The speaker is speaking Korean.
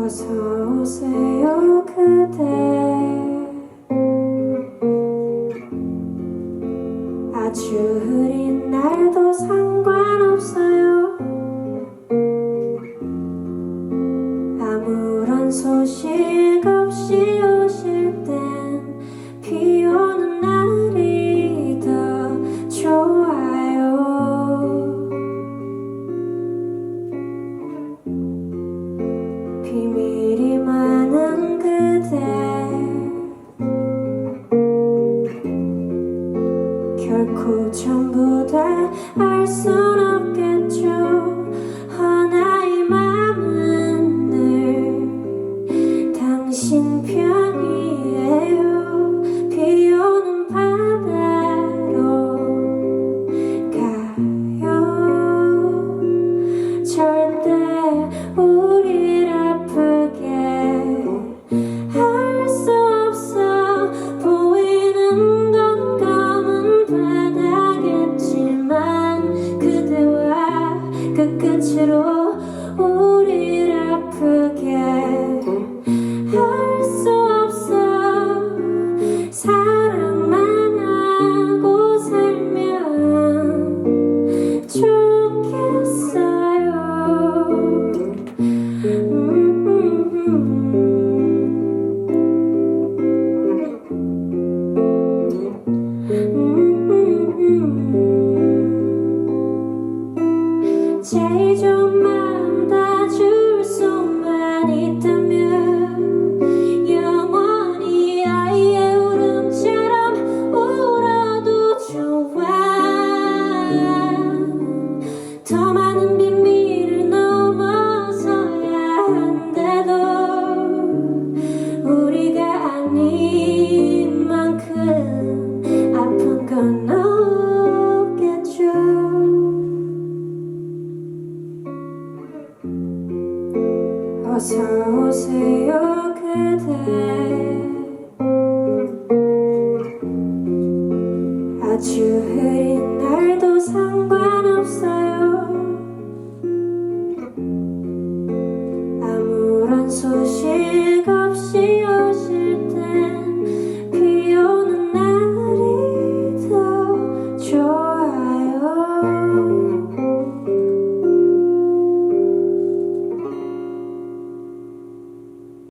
어서 오세요 그대. 아주 흐린 날도 상관없어요. 아무런 소식 없이 오실 땐 비 오는 날이 더 좋아요. 비밀이 많은 그대, 결코 전부 다 알 순 없겠죠. 허나 이 맘은 늘 당신 편이에요. 비 오는 바다로 가요. 절대 우릴 아프게 할 수 없어. 보이는 건 검은 바다겠지만 그대와 그 끝으로 우릴 아프게 할 수 없어. 사랑만 하고 살면 좋겠어요. 제일 좋은 마음 다 줄 수만 있다면 영원히 아이의 울음처럼 울어도 좋아. 더 많은 비밀을 넘어서야 한데도 우리가 아닌 만큼 아픈 건 없겠죠. 어서 오세요 그대. 아주 흐린 날도 상관없어요. 아무런 소식 없이 오실